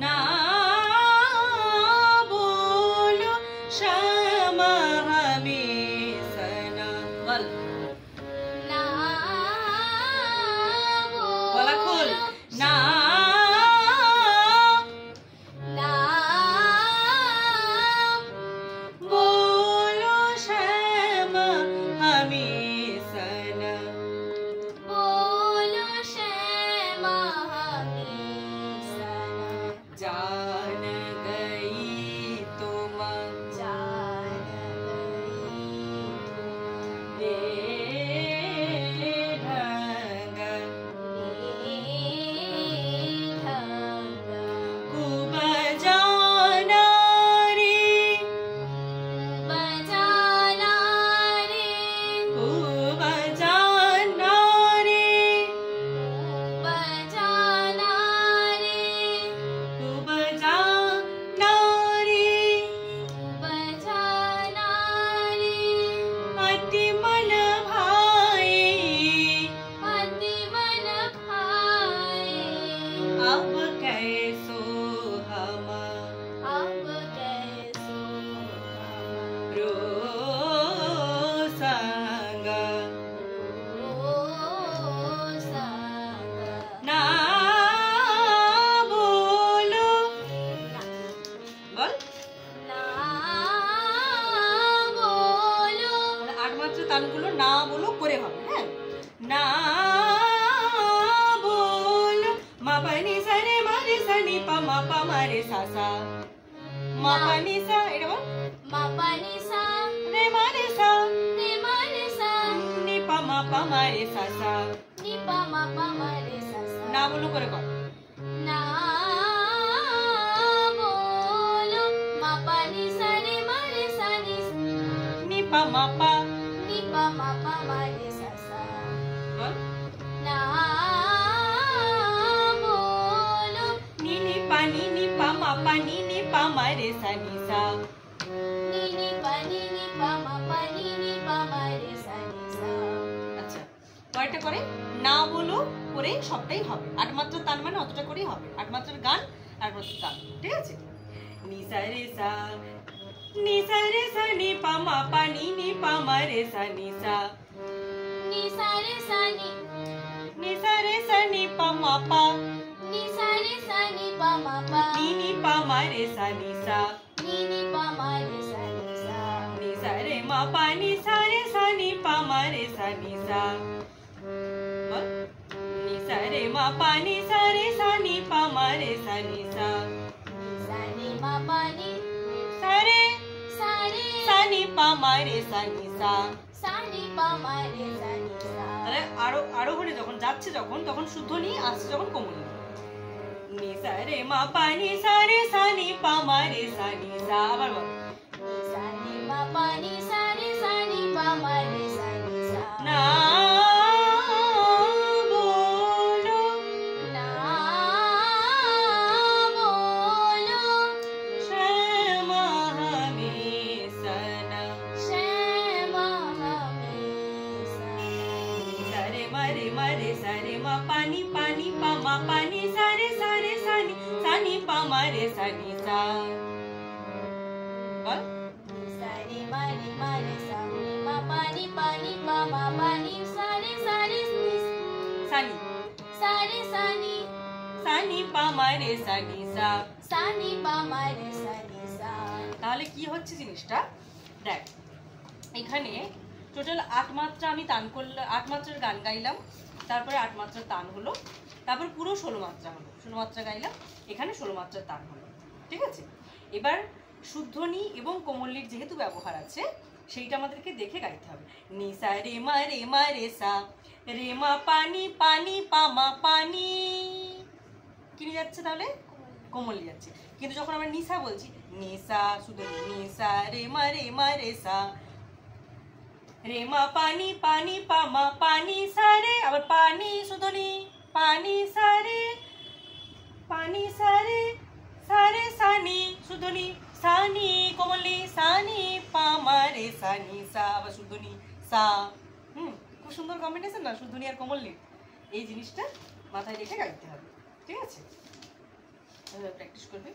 না बोलो श्यामा हमेशा ना বল না গলা খোল না না बोलो श्यामा हमेशा ना बोलो श्यामा हमेशा ना जान गई तुम जान ए ढंग खूब जाना रे बजाना रे खूब जाना रे बजाना रे खूब जाना रे बजाना रे अति मन भाए अति मन भाए अब कैसो हम अब कैसो रो संग ना बोलो বল আট মাত্রা তালগুলো না বলো করে হবে হ্যাঁ না बोलो মা পানি সা রে মা রে সা নি পা মা পা মা রে সা সা মা পানি সা এটা বল রে মা রে সা নি পা মা রে সা সা না বলো করে কর নি পা মা পা বল নি নি পা মা পা নি পা মা রে সা নি সা আচ্ছা কয়টা করে না বলো করে সবটাই হবে আট মাত্রার তান মানে অতটা করেই হবে আট মাত্রার গান আর মাত্রার তান ঠিক আছে নি সা রে সা নি পা নি পা মা রে সা নি সা নি সা রে সা নি পা নি পা মা রে সা নি সা নি সা রে মা পা নি সা নি পা মা রে সা নি সা বল নি সা রে মা পা নি সা নি পা মা রে সা নি সা সা রে সা নি পা মা রে সা নি সা তাহলে আরো ঘরে যখন যাচ্ছে যখন তখন শুদ্ধ নি আসছে যখন কোমল নি সা রে মা পা নি সা নি পা মা রে সা নি সা আবার বল না बोलो श्यामा हमेशा ना सारे मरे मरे सारे मा पानी पानी पा मा पानी सारे सारे सानी सानी पा मारे सानी सा बोल सानी सानी पा मारे सानी सा তাহলে কি হচ্ছে জিনিসটা দেখ এখানে টোটাল 8 মাত্রা আমি তান করলাম 8 মাত্রার গান গাইলাম তারপরে 8 মাত্রার তান হলো তারপর পুরো 16 মাত্রা হলো 16 মাত্রা গাইলাম এখানে 16 মাত্রার তান হলো ঠিক আছে এবার শুদ্ধনি এবং কোমলির যেহেতু ব্যবহার আছে সেইটা আমাদেরকে দেখে গাইতে হবে নি সা রে মা রে মা পানি পানি পা মা পানি কি নিয়ে যাচ্ছে তাহলে কোমলি যাচ্ছে কিন্তু যখন আমরা নিসা বলছি নিসা শুধু নিসা রে মা রে সা রে মা পানি পানি পা মা পানি সা রে আবার পানি শুধু নি পানি সা রে সানি শুধু নি সানি কোমলি সানি পা মা রে সানি সা আবার শুধু নি সা খুব সুন্দর কম্বিনেশন না শুধু নি আর কোমলি এই জিনিসটা মাথায় রেখে গাইতে হবে ঠিক আছে প্র্যাকটিস করবে।